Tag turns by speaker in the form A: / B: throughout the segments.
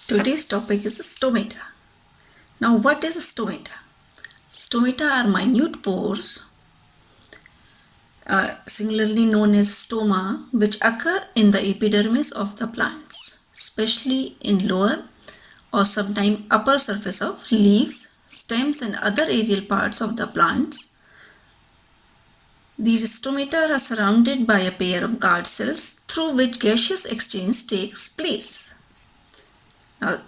A: Today's topic is stomata. Now, what is stomata? Stomata are minute pores, singularly known as stoma, which occur in the epidermis of the plants, especially in lower or sometimes upper surface of leaves, stems and other aerial parts of the plants. These stomata are surrounded by a pair of guard cells through which gaseous exchange takes place. Now,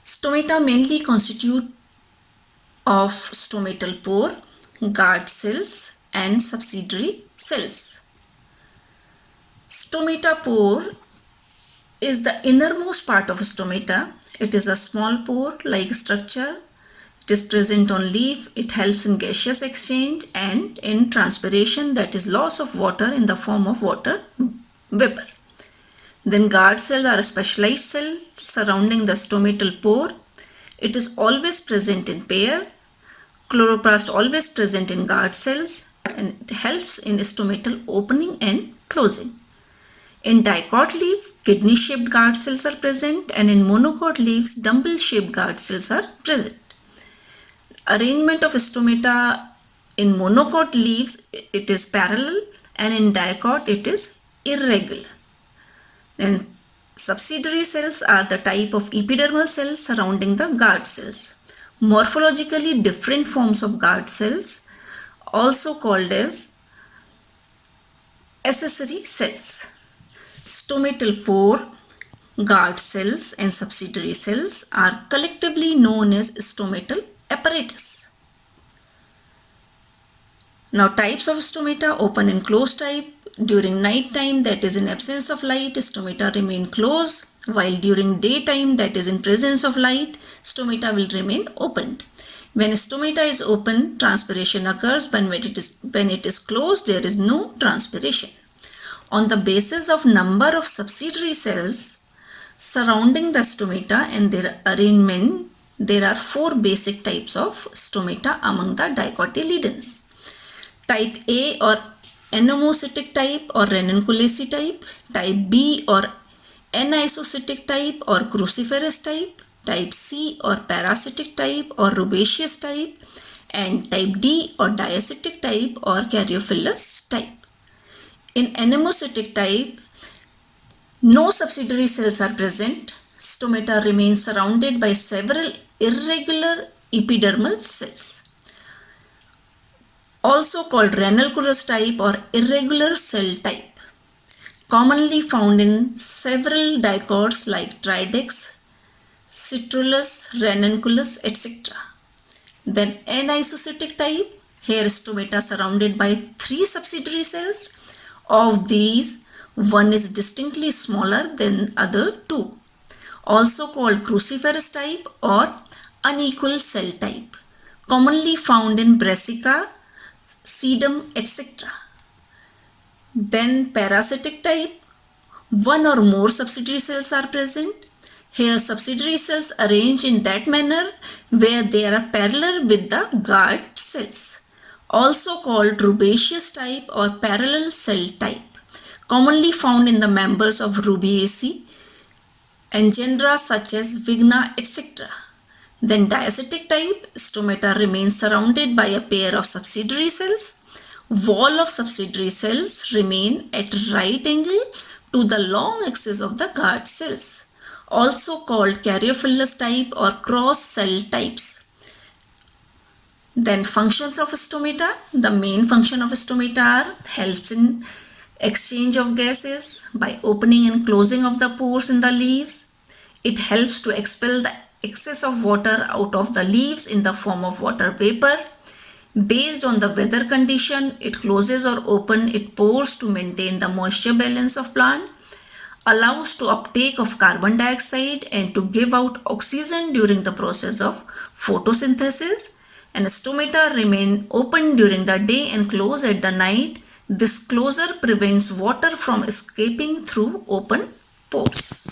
A: stomata mainly constitute of stomatal pore, guard cells and subsidiary cells. Stomata pore is the innermost part of stomata. It is a small pore-like structure. It is present on leaf. It helps in gaseous exchange and in transpiration, that is loss of water in the form of water vapor. Then guard cells are a specialized cell surrounding the stomatal pore. It is always present in pair. Chloroplast always present in guard cells and it helps in stomatal opening and closing. In dicot leaf, kidney-shaped guard cells are present, and in monocot leaves, dumbbell-shaped guard cells are present. Arrangement of stomata in monocot leaves, it is parallel, and in dicot it is irregular. Then subsidiary cells are the type of epidermal cells surrounding the guard cells. Morphologically different forms of guard cells, also called as accessory cells. Stomatal pore, guard cells and subsidiary cells are collectively known as stomatal apparatus. Now, types of stomata: open and closed type. During night time, that is in absence of light, stomata remain closed, while during daytime, that is in presence of light, stomata will remain opened. When stomata is open, transpiration occurs, but when it is closed, there is no transpiration. On the basis of number of subsidiary cells surrounding the stomata and their arrangement, there are four basic types of stomata among the dicotyledons. Type A or anomocytic type or ranunculaceous type, type B or anisocytic type or cruciferous type, type C or parasitic type or rubeaceous type, and type D or diacetic type or caryophyllous type. In anomocytic type, no subsidiary cells are present. Stomata remains surrounded by several irregular epidermal cells, also called ranunculus type or irregular cell type, commonly found in several dicots like Tridex, Citrullus, Ranunculus, etc. Then anisocytic type, here stomata surrounded by three subsidiary cells. Of these, one is distinctly smaller than other two, also called cruciferous type or unequal cell type, commonly found in Brassica, sedum, etc. Then parasitic type, one or more subsidiary cells are present. Here subsidiary cells arranged in that manner where they are parallel with the guard cells, also called rubeaceous type or parallel cell type, commonly found in the members of Rubiaceae and genera such as Vigna, etc. Then diacetic type, stomata remains surrounded by a pair of subsidiary cells. Wall of subsidiary cells remain at right angle to the long axis of the guard cells, also called caryophyllous type or cross cell types. Then functions of stomata. The main function of stomata are helps in exchange of gases by opening and closing of the pores in the leaves. It helps to expel the excess of water out of the leaves in the form of water vapor. Based on the weather condition, it closes or opens its pores to maintain the moisture balance of plant, allows to uptake of carbon dioxide and to give out oxygen during the process of photosynthesis. And stomata remain open during the day and close at the night. This closure prevents water from escaping through open pores.